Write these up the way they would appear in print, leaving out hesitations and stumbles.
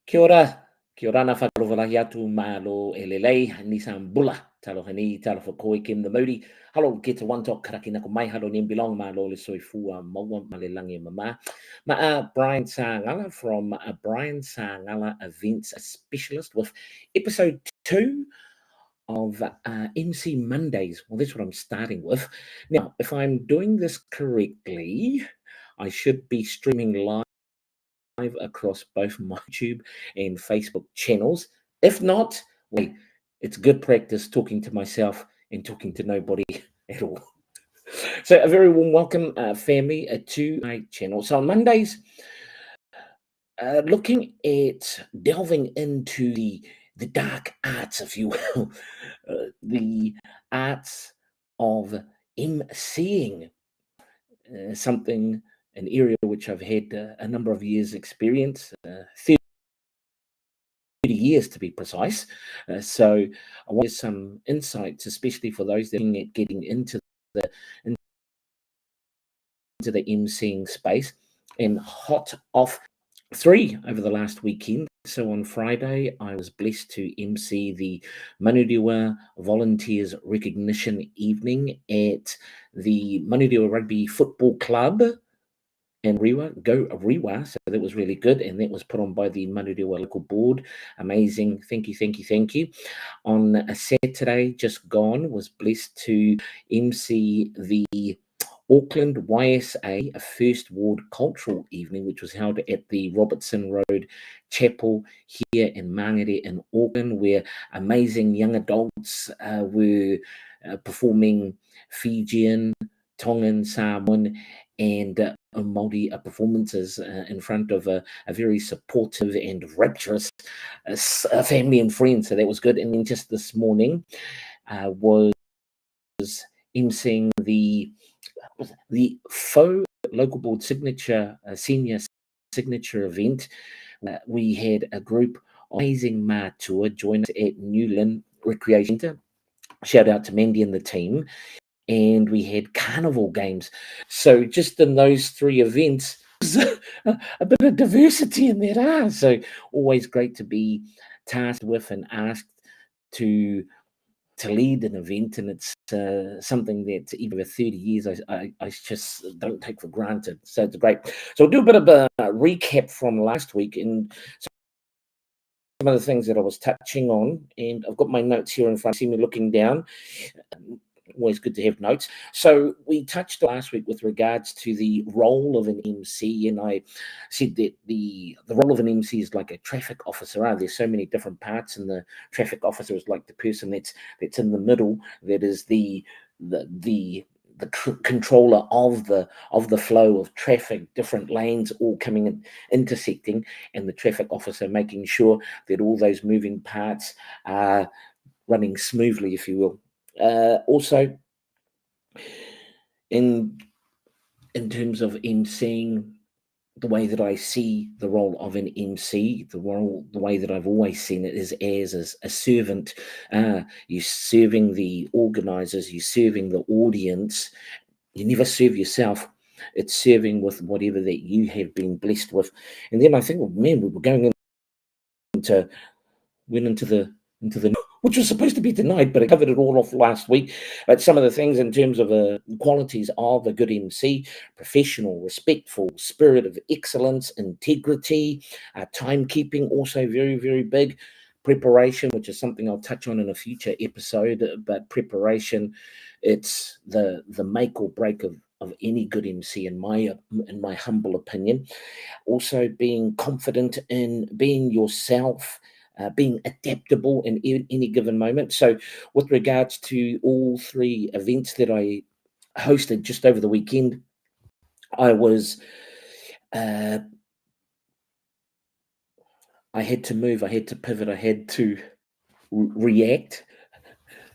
Kia ora na whakarovalahi atu malo e lelei, ni bula, talo hani, talo whakoe kim the moody. Halo, get to one talk karaki na ko mai halo ni belong malo le soi fua maua malelangi mama. Brian Sangala from Brian Sangala Events Specialist with episode 2 of MC Mondays. Well, that's what I'm starting with. Now, if I'm doing this correctly, I should be streaming live across both my YouTube and Facebook channels. If not, wait, it's good practice talking to myself and talking to nobody at all. So a very warm welcome, family, to my channel. So on Mondays, looking at delving into the dark arts, if you will, the arts of MCing, something, an area which I've had a number of years experience, 30 years to be precise. So I want some insights, especially for those that are getting into the MCing space, and hot off 3 over the last weekend. So on Friday, I was blessed to MC the Manurewa Volunteers Recognition Evening at the Manurewa Rugby Football Club and Go Rewa. So that was really good. And that was put on by the Manurewa local board. Amazing. Thank you. On a Saturday just gone, was blessed to MC the Auckland YSA, a First Ward Cultural Evening, which was held at the Robertson Road Chapel here in Mangere in Auckland, where amazing young adults were performing Fijian, Tongan, Samoan, and Māori performances in front of a very supportive and rapturous family and friends. So that was good. And then just this morning was emceeing the faux local board signature senior signature event. We had a group of amazing mātua join us at Newland Recreation Centre. Shout out to Mandy and the team. And we had carnival games. So just in those 3 events, a bit of diversity in there. So always great to be tasked with and asked to lead an event, and it's something that even over 30 years I just don't take for granted. So it's great. So I'll do a bit of a recap from last week and some of the things that I was touching on, and I've got my notes here in front. See me looking down. Always good to have notes. So we touched last week with regards to the role of an MC, and I said that the role of an MC is like a traffic officer. There's so many different parts, and the traffic officer is like the person that's in the middle, that is the controller of the flow of traffic, different lanes all coming in, intersecting, and the traffic officer making sure that all those moving parts are running smoothly, if you will. Also, in terms of emceeing, the way that I see the role of an MC, the way that I've always seen it is as a servant. You're serving the organisers, you're serving the audience. You never serve yourself. It's serving with whatever that you have been blessed with. And then I think, well, man, we were going into the which was supposed to be tonight, but I covered it all off last week. But some of the things in terms of qualities of a good MC: professional, respectful, spirit of excellence, integrity, timekeeping, also very, very big. Preparation, which is something I'll touch on in a future episode, but preparation, it's the make or break of any good MC in my humble opinion. Also being confident in being yourself, being adaptable in any given moment. So with regards to all 3 events that I hosted just over the weekend, I was I had to move, I had to pivot, I had to react,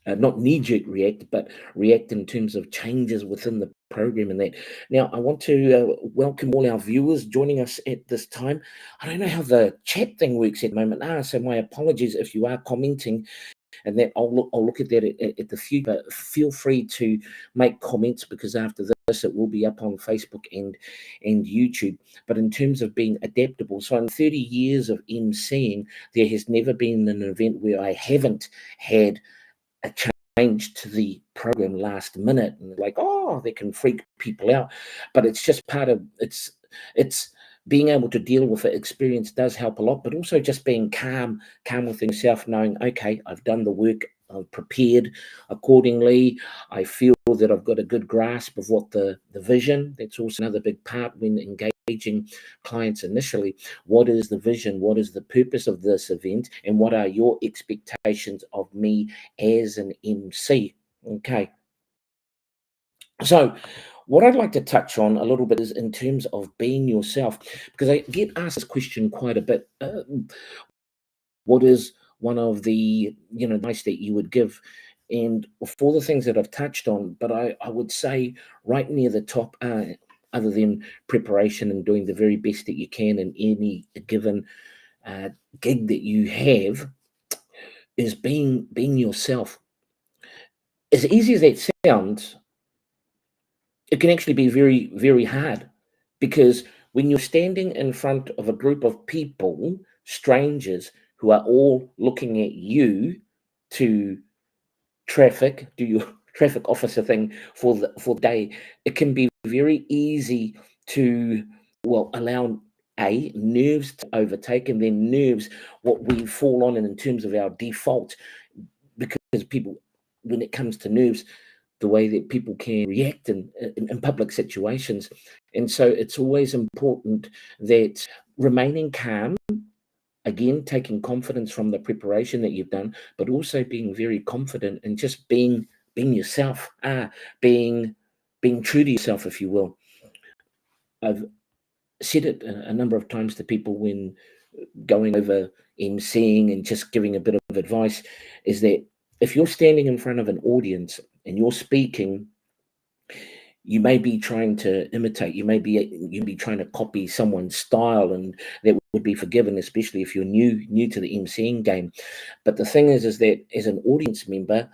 not knee-jerk react, but react in terms of changes within the program and that. Now, I want to welcome all our viewers joining us at this time. I don't know how the chat thing works at the moment. So my apologies if you are commenting, and that I'll look at that at the future. But feel free to make comments, because after this, it will be up on Facebook and YouTube. But in terms of being adaptable, so in 30 years of MCing, there has never been an event where I haven't had a change to the program last minute, and like, oh, they can freak people out. But it's just part of it's being able to deal with it. Experience does help a lot, but also just being calm within yourself, knowing, okay, I've done the work, I've prepared accordingly, I feel that I've got a good grasp of what the vision. That's also another big part when engaging clients initially. What is the vision? What is the purpose of this event? And what are your expectations of me as an MC? Okay. So what I'd like to touch on a little bit is in terms of being yourself, because I get asked this question quite a bit. What is one of the advice that you would give? And for the things that I've touched on, but I would say right near the top, other than preparation and doing the very best that you can in any given gig that you have, is being yourself. As easy as that sounds, it can actually be very, very hard, because when you're standing in front of a group of people, strangers, who are all looking at you to do your traffic officer thing for the day, it can be very easy to, well, allow nerves to overtake, and then nerves, what we fall on in terms of our default, because people, when it comes to nerves, the way that people can react in public situations. And so it's always important that remaining calm, again, taking confidence from the preparation that you've done, but also being very confident and just being yourself, being true to yourself, if you will. I've said it a number of times to people when going over emceeing and just giving a bit of advice, is that if you're standing in front of an audience and you're speaking, you may be trying to imitate, you may be trying to copy someone's style, and that would be forgiven, especially if you're new to the emceeing game. But the thing is that as an audience member,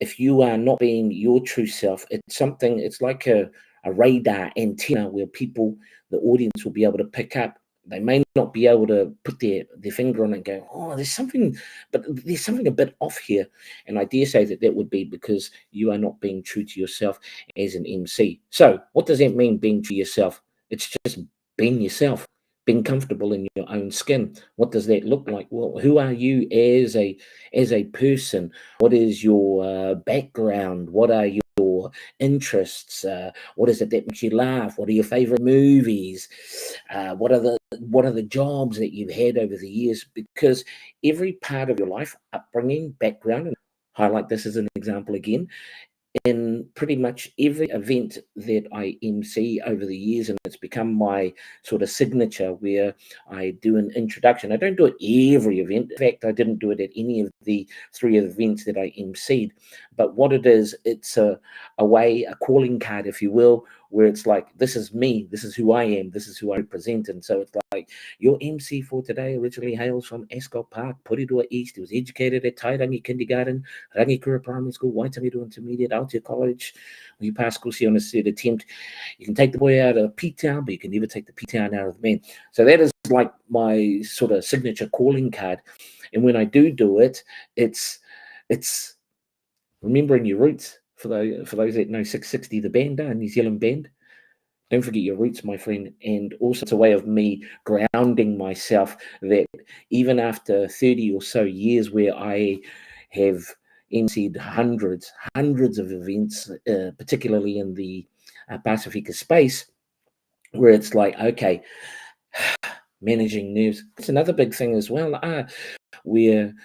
if you are not being your true self, it's like a radar antenna where the audience will be able to pick up. They may not be able to put their finger on it and go, oh, there's something a bit off here. And I dare say that would be because you are not being true to yourself as an MC. So what does that mean, being true to yourself? It's just being yourself, being comfortable in your own skin. What does that look like? Well, who are you as a person? What is your background? What are your interests? What is it that makes you laugh? What are your favorite movies? What are the jobs that you've had over the years? Because every part of your life, upbringing, background, and highlight this as an example again, in pretty much every event that I MC over the years, and it's become my sort of signature, where I do an introduction. I don't do it every event. In fact, I didn't do it at any of the 3 events that I MC'd. But what it is, it's a calling card, if you will, where it's like, this is me, this is who I am, this is who I represent. And so it's like, your MC for today originally hails from Ascot Park, Porirua East. He was educated at Tairangi Kindergarten, Rangikura Primary School, Waitangiru Intermediate, Aotea College. When you pass course on a third attempt, you can take the boy out of P-Town, but you can never take the P-Town out of the man. So that is like my sort of signature calling card. And when I do it, it's remembering your roots. For those that know 660, the band, a New Zealand band. Don't forget your roots, my friend. And also, it's a way of me grounding myself, that even after 30 or so years where I have emceed hundreds of events, particularly in the Pacifica space, where it's like, okay, managing nerves. It's another big thing as well, where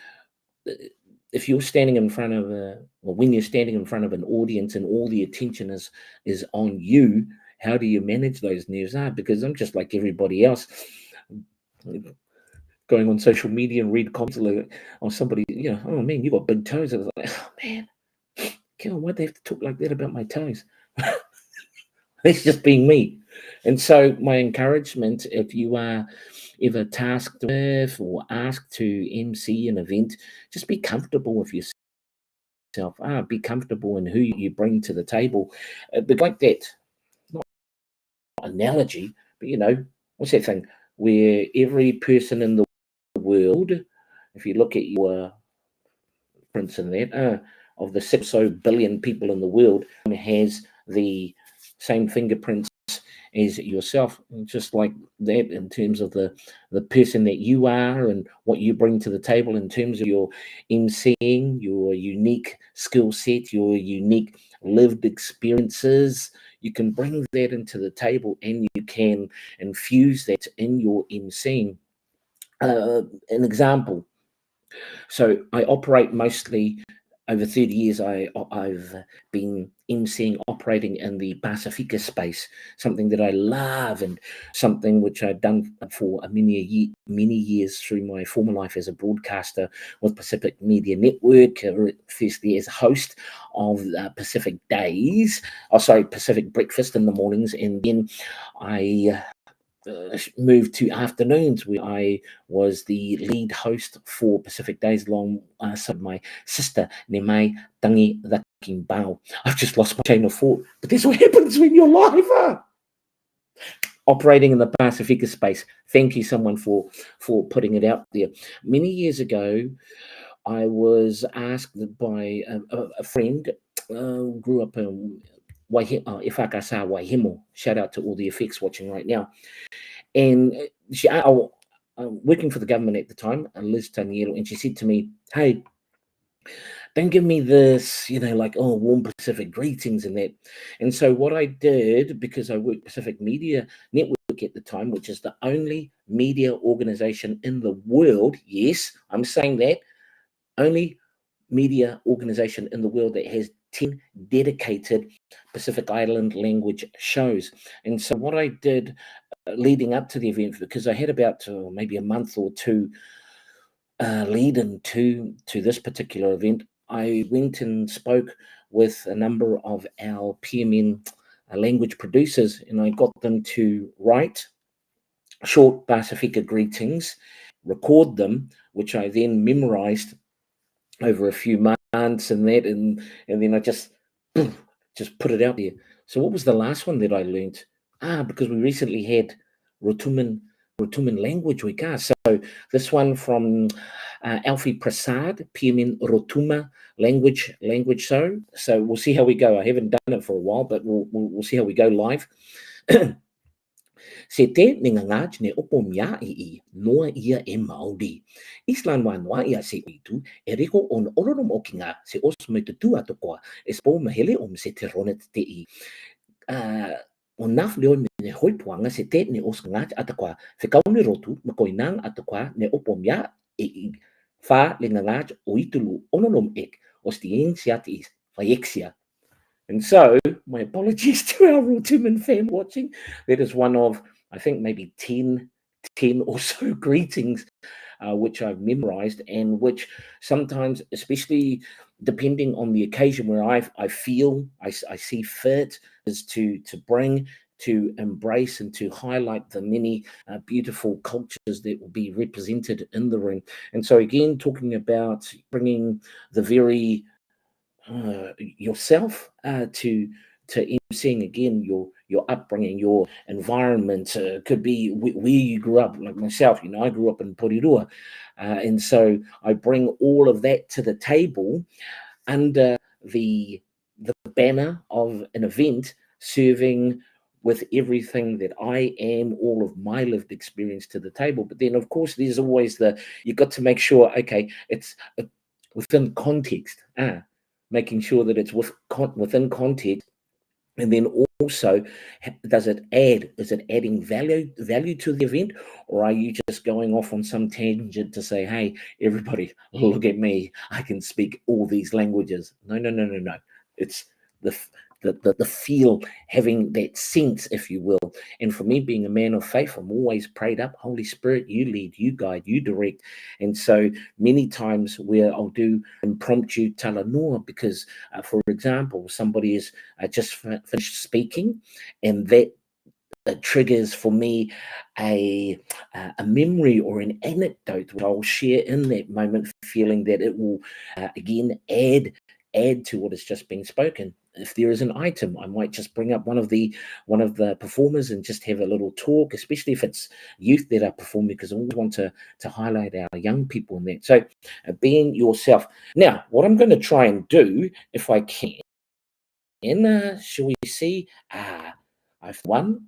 if you're standing in front of when you're standing in front of an audience and all the attention is on you, how do you manage those nerves? Because I'm just like everybody else, going on social media and read comments on somebody, oh man, you got big toes. I was like, oh man, why'd they have to talk like that about my toes? That's just being me. And so my encouragement, if you are ever tasked with or asked to MC an event, just be comfortable with yourself. Be comfortable in who you bring to the table. But like that, analogy, but what's that thing where every person in the world, if you look at your prints in that, of the 6 or so billion people in the world, has the same fingerprints as yourself, just like that, in terms of the person that you are and what you bring to the table in terms of your MCing, your unique skill set, your unique lived experiences. You can bring that into the table and you can infuse that in your MCing. An example. So I operate mostly over 30 years. I've been MCing, operating in the Pacifica space, something that I love and something which I've done for many years through my former life as a broadcaster with Pacific Media Network, firstly as a host of Pacific Days, Pacific Breakfast in the mornings, and then I moved to afternoons, where I was the lead host for Pacific Days alongside my sister, Nemai Tangi the King Bao. I've just lost my chain of thought, but that's what happens when you're live. Operating in the Pacifica space. Thank you, someone, for putting it out there. Many years ago, I was asked by a friend, grew up in Ifakasa Waihimo. Shout out to all the effects watching right now. And I was working for the government at the time, Liz Taniero, and she said to me, "Hey, don't give me this, like, oh, warm Pacific greetings and that." And so what I did, because I worked Pacific Media Network at the time, which is the only media organization in the world, yes, I'm saying that, only media organization in the world that has 10 dedicated Pacific Island language shows. And so what I did leading up to the event, because I had about maybe a month or two lead into this particular event, I went and spoke with a number of our PMN language producers, and I got them to write short Pacifica greetings, record them, which I then memorized over a few months and that, and then I just put it out there. So what was the last one that I learned? Because we recently had Rotuman Language Week. So this one from Alfie Prasad, PMN Rotuma language show. So we'll see how we go. I haven't done it for a while, but we'll see how we go live. Se te ningangaj ne opomia I noa ia e Māori. Islan wa noa ia se itu e reko on ororom o kinga se os me te tua tokoa e spo mahele om se te ronet te I. O naf leo ne hoi puanga se te ne os ngaj atakoa whekaune rotu ma koinang atakoa ne opomia I. Fa le ngangaj o itulu ononom ek os ti siat is Phayexia. And so, my apologies to our Rotuman fan watching. That is one of, I think, maybe 10 or so greetings which I've memorized, and which sometimes, especially depending on the occasion where I feel, I see fit, is to bring, to embrace, and to highlight the many beautiful cultures that will be represented in the room. And so, again, talking about bringing the very yourself to MCing, again, your upbringing, your environment, could be where you grew up. Like myself, I grew up in Porirua, and so I bring all of that to the table under the banner of an event, serving with everything that I am, all of my lived experience to the table. But then, of course, there's always you've got to make sure, okay, it's within context. Making sure that it's within context, and then also, is it adding value to the event, or are you just going off on some tangent to say, hey, everybody, look at me, I can speak all these languages? No. It's the feel, having that sense, if you will. And for me, being a man of faith, I'm always prayed up, Holy Spirit, you lead, you guide, you direct. And so many times where I'll do impromptu talanoa, because, for example, somebody is just finished speaking, and that triggers for me a memory or an anecdote which I'll share in that moment, feeling that it will again add to what has just been spoken. if there is an item, I might just bring up one of the performers and just have a little talk, especially if it's youth that are performing, because I always want to highlight our young people in that. So being yourself. Now, what I'm going to try and do, if I can, shall we see? I've one.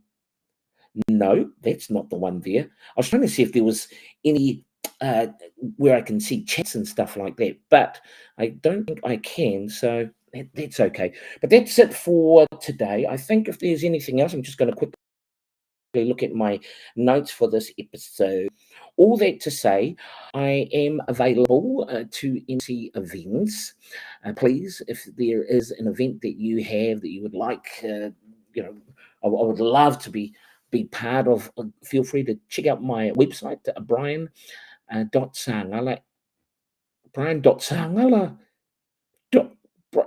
No, that's not the one there. I was trying to see if there was any where I can see chats and stuff like that, but I don't think I can, so that's okay. But that's it for today. I think if there's anything else, I'm just going to quickly look at my notes for this episode. All that to say, I am available to MC events. Please, if there is an event that you have that you would like, I would love to be part of. Feel free to check out my website, Brian.Sangala. Brian.Sangala.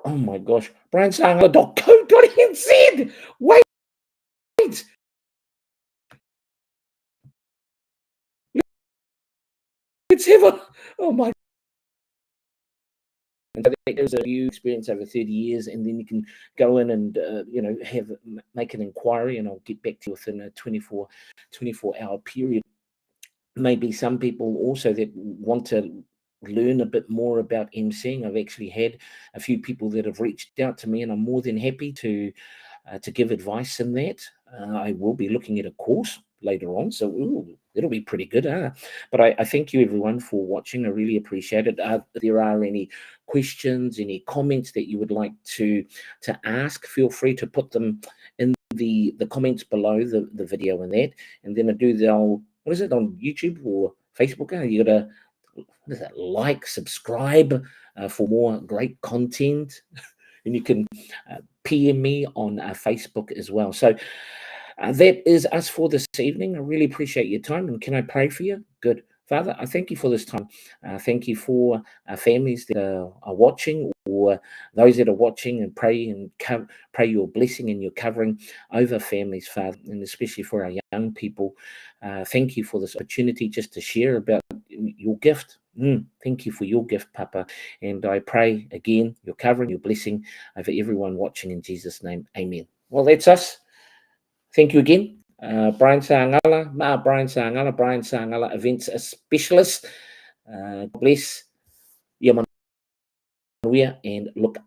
Oh my gosh, briansangala.co.nz. Wait, let's have a. Oh my. And so there's a new experience over 30 years, and then you can go in and make an inquiry, and I'll get back to you within a 24-hour period. Maybe some people also that want to learn a bit more about MCing. I've actually had a few people that have reached out to me, and I'm more than happy to give advice in that. I will be looking at a course later on, so it'll be pretty good. But I thank you everyone for watching. I really appreciate it. If there are any questions, any comments that you would like to ask, feel free to put them in the comments below the video and that. And then I do the old, what is it, on YouTube or Facebook? You gotta, what is that, like, subscribe for more great content. And you can PM me on Facebook as well. So that is us for this evening. I really appreciate your time. And can I pray for you? Good. Father, I thank you for this time. Thank you for families that are watching, or those that are watching, and pray your blessing and your covering over families, Father, and especially for our young people. Thank you for this opportunity just to share about your gift. Thank you for your gift, Papa. And I pray again your covering, your blessing over everyone watching in Jesus' name. Amen. Well, that's us. Thank you again. Brian Sangala, Brian Sangala, events specialist. God bless. And look